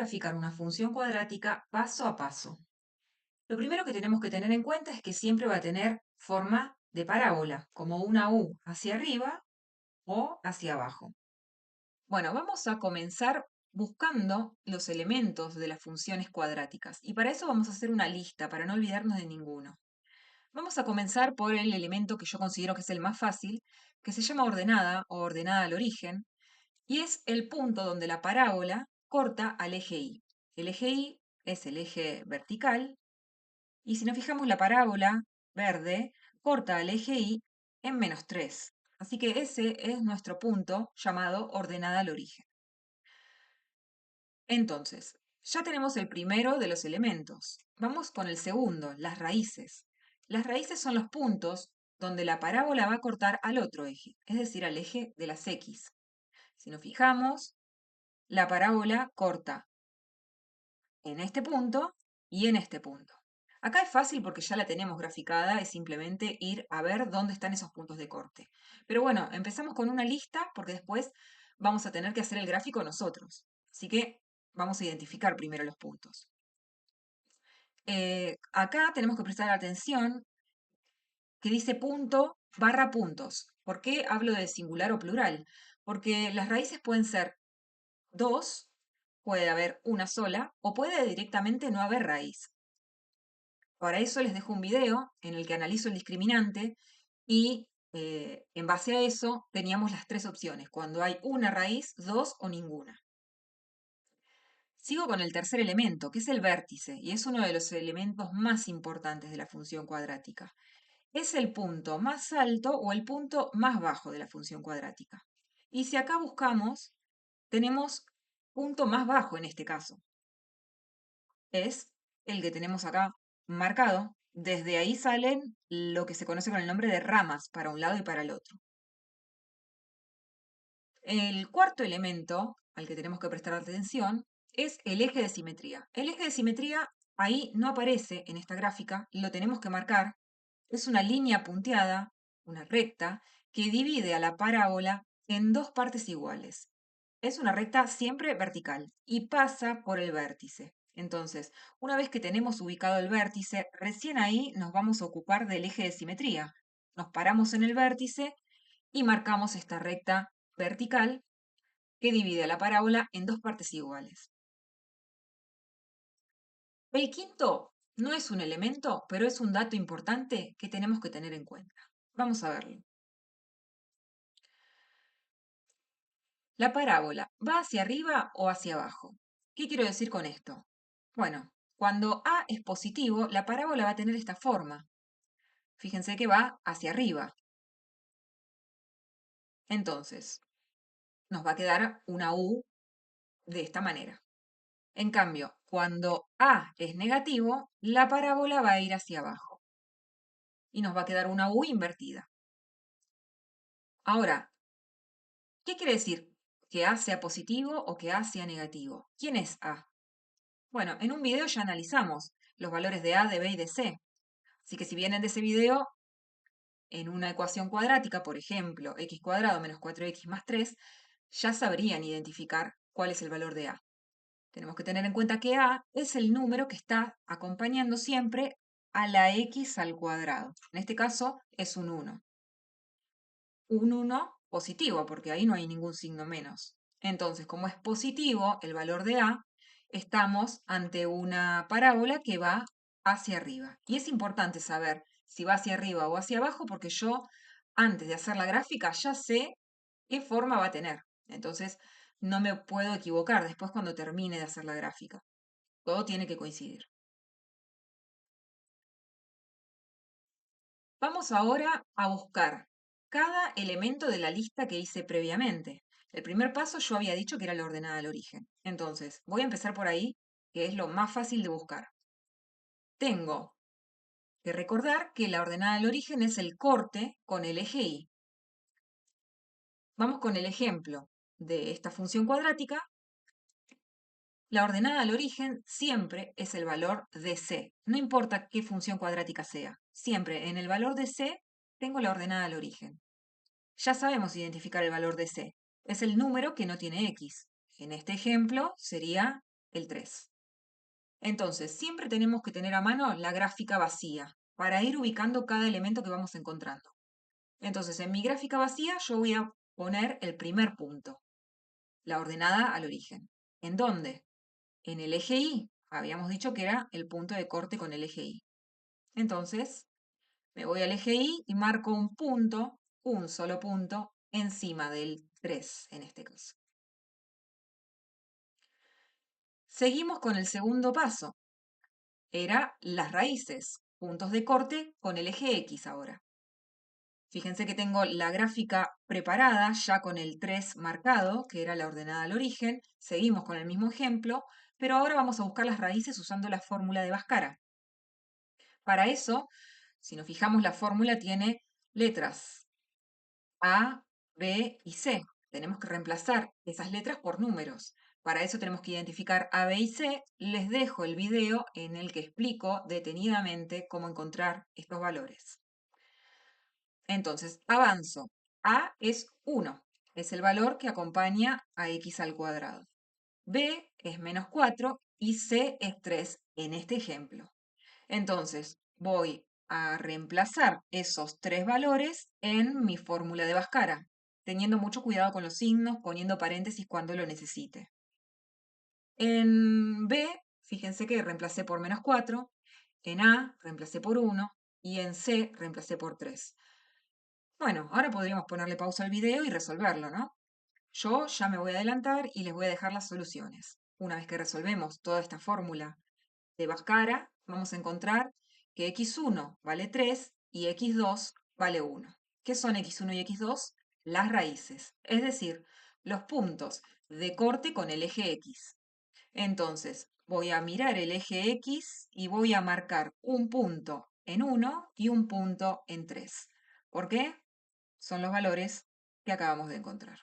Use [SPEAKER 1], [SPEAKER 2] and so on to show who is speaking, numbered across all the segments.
[SPEAKER 1] graficar una función cuadrática paso a paso. Lo primero que tenemos que tener en cuenta es que siempre va a tener forma de parábola, como una U hacia arriba o hacia abajo. Bueno, vamos a comenzar buscando los elementos de las funciones cuadráticas y para eso vamos a hacer una lista para no olvidarnos de ninguno. Vamos a comenzar por el elemento que yo considero que es el más fácil, que se llama ordenada o ordenada al origen, y es el punto donde la parábola corta al eje Y. El eje Y es el eje vertical y si nos fijamos la parábola verde corta al eje Y en -3. Así que ese es nuestro punto llamado ordenada al origen. Entonces, ya tenemos el primero de los elementos. Vamos con el segundo, las raíces. Las raíces son los puntos donde la parábola va a cortar al otro eje, es decir, al eje de las X. Si nos fijamos, la parábola corta en este punto y en este punto. Acá es fácil porque ya la tenemos graficada, es simplemente ir a ver dónde están esos puntos de corte. Pero bueno, empezamos con una lista porque después vamos a tener que hacer el gráfico nosotros. Así que vamos a identificar primero los puntos. Acá tenemos que prestar atención que dice punto barra puntos. ¿Por qué hablo de singular o plural? Porque las raíces pueden ser dos, puede haber una sola o puede directamente no haber raíz. Para eso les dejo un video en el que analizo el discriminante y en base a eso teníamos las tres opciones, cuando hay una raíz, dos o ninguna. Sigo con el tercer elemento, que es el vértice, y es uno de los elementos más importantes de la función cuadrática. Es el punto más alto o el punto más bajo de la función cuadrática. Y si acá buscamos, tenemos punto más bajo en este caso. Es el que tenemos acá marcado. Desde ahí salen lo que se conoce con el nombre de ramas para un lado y para el otro. El cuarto elemento al que tenemos que prestar atención es el eje de simetría. El eje de simetría ahí no aparece en esta gráfica, lo tenemos que marcar. Es una línea punteada, una recta, que divide a la parábola en dos partes iguales. Es una recta siempre vertical y pasa por el vértice. Entonces, una vez que tenemos ubicado el vértice, recién ahí nos vamos a ocupar del eje de simetría. Nos paramos en el vértice y marcamos esta recta vertical que divide a la parábola en dos partes iguales. El quinto no es un elemento, pero es un dato importante que tenemos que tener en cuenta. Vamos a verlo. La parábola, ¿va hacia arriba o hacia abajo? ¿Qué quiero decir con esto? Bueno, cuando A es positivo, la parábola va a tener esta forma. Fíjense que va hacia arriba. Entonces, nos va a quedar una U de esta manera. En cambio, cuando A es negativo, la parábola va a ir hacia abajo. Y nos va a quedar una U invertida. Ahora, ¿qué quiere decir? ¿Que A sea positivo o que A sea negativo? ¿Quién es A? Bueno, en un video ya analizamos los valores de A, de B y de C. Así que si vienen de ese video, en una ecuación cuadrática, por ejemplo, x cuadrado menos 4x más 3, ya sabrían identificar cuál es el valor de A. Tenemos que tener en cuenta que A es el número que está acompañando siempre a la x al cuadrado. En este caso es un 1. Un 1 positivo, porque ahí no hay ningún signo menos. Entonces, como es positivo el valor de A, estamos ante una parábola que va hacia arriba. Y es importante saber si va hacia arriba o hacia abajo, porque yo, antes de hacer la gráfica, ya sé qué forma va a tener. Entonces, no me puedo equivocar después cuando termine de hacer la gráfica. Todo tiene que coincidir. Vamos ahora a buscar cada elemento de la lista que hice previamente. El primer paso yo había dicho que era la ordenada al origen. Entonces, voy a empezar por ahí, que es lo más fácil de buscar. Tengo que recordar que la ordenada al origen es el corte con el eje Y. Vamos con el ejemplo de esta función cuadrática. La ordenada al origen siempre es el valor de C. No importa qué función cuadrática sea. Siempre en el valor de C tengo la ordenada al origen. Ya sabemos identificar el valor de C. Es el número que no tiene X. En este ejemplo sería el 3. Entonces, siempre tenemos que tener a mano la gráfica vacía para ir ubicando cada elemento que vamos encontrando. Entonces, en mi gráfica vacía yo voy a poner el primer punto, la ordenada al origen. ¿En dónde? En el eje Y. Habíamos dicho que era el punto de corte con el eje Y. Entonces, me voy al eje Y y marco un punto, un solo punto, encima del 3 en este caso. Seguimos con el segundo paso. Era las raíces, puntos de corte con el eje X ahora. Fíjense que tengo la gráfica preparada ya con el 3 marcado, que era la ordenada al origen. Seguimos con el mismo ejemplo, pero ahora vamos a buscar las raíces usando la fórmula de Bhaskara. Para eso, si nos fijamos, la fórmula tiene letras A, B y C. Tenemos que reemplazar esas letras por números. Para eso tenemos que identificar A, B y C. Les dejo el video en el que explico detenidamente cómo encontrar estos valores. Entonces, avanzo. A es 1, es el valor que acompaña a x al cuadrado. B es menos 4 y C es 3 en este ejemplo. Entonces, voy a reemplazar esos tres valores en mi fórmula de Bhaskara, teniendo mucho cuidado con los signos, poniendo paréntesis cuando lo necesite. En B, fíjense que reemplacé por menos 4, en A reemplacé por 1 y en C reemplacé por 3. Bueno, ahora podríamos ponerle pausa al video y resolverlo, ¿no? Yo ya me voy a adelantar y les voy a dejar las soluciones. Una vez que resolvemos toda esta fórmula de Bhaskara, vamos a encontrar que x1 vale 3 y x2 vale 1. ¿Qué son x1 y x2? Las raíces, es decir, los puntos de corte con el eje x. Entonces, voy a mirar el eje x y voy a marcar un punto en 1 y un punto en 3. ¿Por qué? Son los valores que acabamos de encontrar.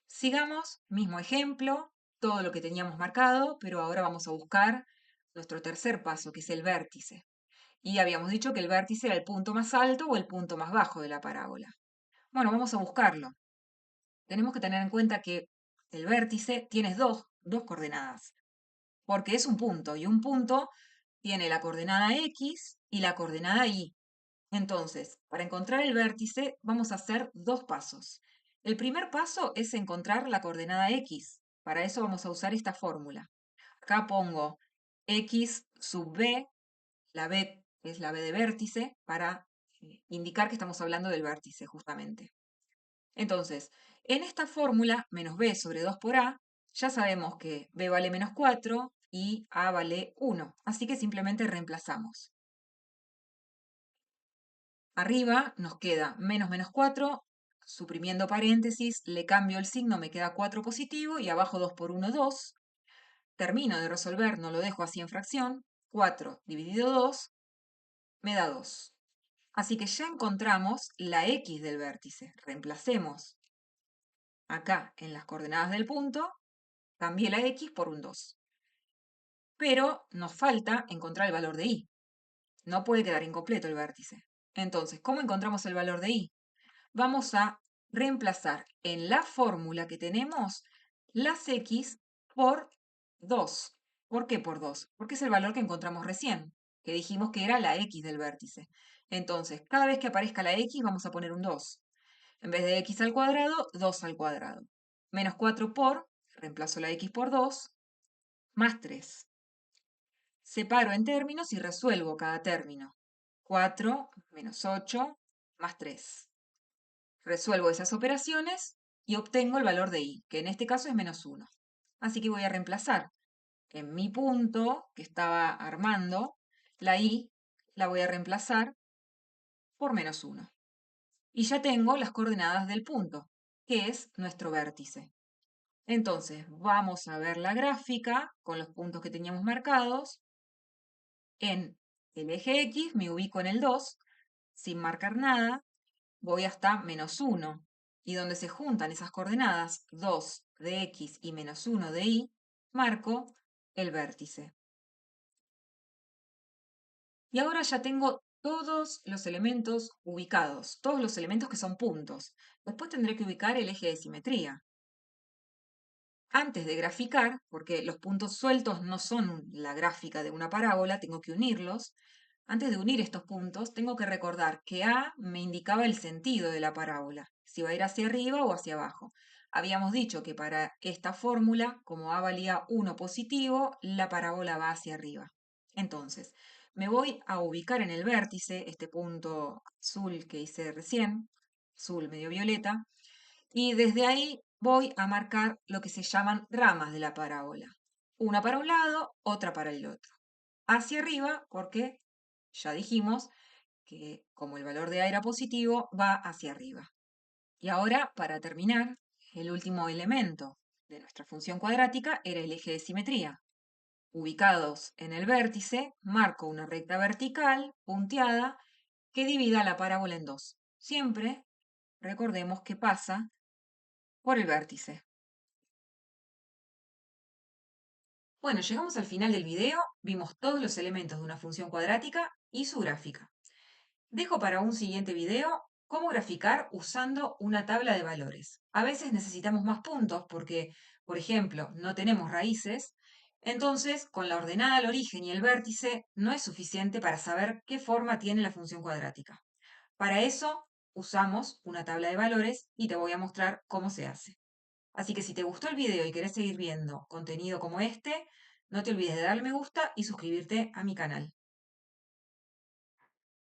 [SPEAKER 1] Sigamos, mismo ejemplo, todo lo que teníamos marcado, pero ahora vamos a buscar nuestro tercer paso, que es el vértice. Y habíamos dicho que el vértice era el punto más alto o el punto más bajo de la parábola. Bueno, vamos a buscarlo. Tenemos que tener en cuenta que el vértice tiene dos coordenadas, porque es un punto, y un punto tiene la coordenada x y la coordenada y. Entonces, para encontrar el vértice, vamos a hacer dos pasos. El primer paso es encontrar la coordenada x. Para eso vamos a usar esta fórmula. Acá pongo x sub b, la b es la b de vértice, para indicar que estamos hablando del vértice, justamente. Entonces, en esta fórmula, menos b sobre 2 por a, ya sabemos que b vale menos 4 y a vale 1. Así que simplemente reemplazamos. Arriba nos queda menos menos 4, suprimiendo paréntesis, le cambio el signo, me queda 4 positivo y abajo 2 por 1, 2. Termino de resolver, no lo dejo así en fracción. 4 dividido 2 me da 2. Así que ya encontramos la x del vértice. Reemplacemos acá en las coordenadas del punto, cambié la x por un 2. Pero nos falta encontrar el valor de y. No puede quedar incompleto el vértice. Entonces, ¿cómo encontramos el valor de y? Vamos a reemplazar en la fórmula que tenemos las x por 2. ¿Por qué por 2? Porque es el valor que encontramos recién, que dijimos que era la x del vértice. Entonces, cada vez que aparezca la x vamos a poner un 2. En vez de x al cuadrado, 2 al cuadrado. Menos 4 por, reemplazo la x por 2, más 3. Separo en términos y resuelvo cada término. 4 menos 8 más 3. Resuelvo esas operaciones y obtengo el valor de y, que en este caso es menos 1. Así que voy a reemplazar en mi punto que estaba armando, la y la voy a reemplazar por menos 1. Y ya tengo las coordenadas del punto, que es nuestro vértice. Entonces, vamos a ver la gráfica con los puntos que teníamos marcados. En el eje X me ubico en el 2, sin marcar nada, voy hasta menos 1. Y donde se juntan esas coordenadas, 2 de x y menos 1 de y, marco el vértice. Y ahora ya tengo todos los elementos ubicados, todos los elementos que son puntos. Después tendré que ubicar el eje de simetría. Antes de graficar, porque los puntos sueltos no son la gráfica de una parábola, tengo que unirlos. Antes de unir estos puntos, tengo que recordar que A me indicaba el sentido de la parábola, si va a ir hacia arriba o hacia abajo. Habíamos dicho que para esta fórmula, como A valía 1 positivo, la parábola va hacia arriba. Entonces, me voy a ubicar en el vértice, este punto azul que hice recién, azul medio violeta, y desde ahí voy a marcar lo que se llaman ramas de la parábola. Una para un lado, otra para el otro. Hacia arriba, porque ya dijimos que como el valor de A era positivo, va hacia arriba. Y ahora, para terminar, el último elemento de nuestra función cuadrática era el eje de simetría. Ubicados en el vértice, marco una recta vertical punteada que divida la parábola en dos. Siempre recordemos que pasa por el vértice. Bueno, llegamos al final del video, vimos todos los elementos de una función cuadrática y su gráfica. Dejo para un siguiente video cómo graficar usando una tabla de valores. A veces necesitamos más puntos porque, por ejemplo, no tenemos raíces, entonces con la ordenada al origen y el vértice no es suficiente para saber qué forma tiene la función cuadrática. Para eso usamos una tabla de valores y te voy a mostrar cómo se hace. Así que si te gustó el video y querés seguir viendo contenido como este, no te olvides de darle me gusta y suscribirte a mi canal.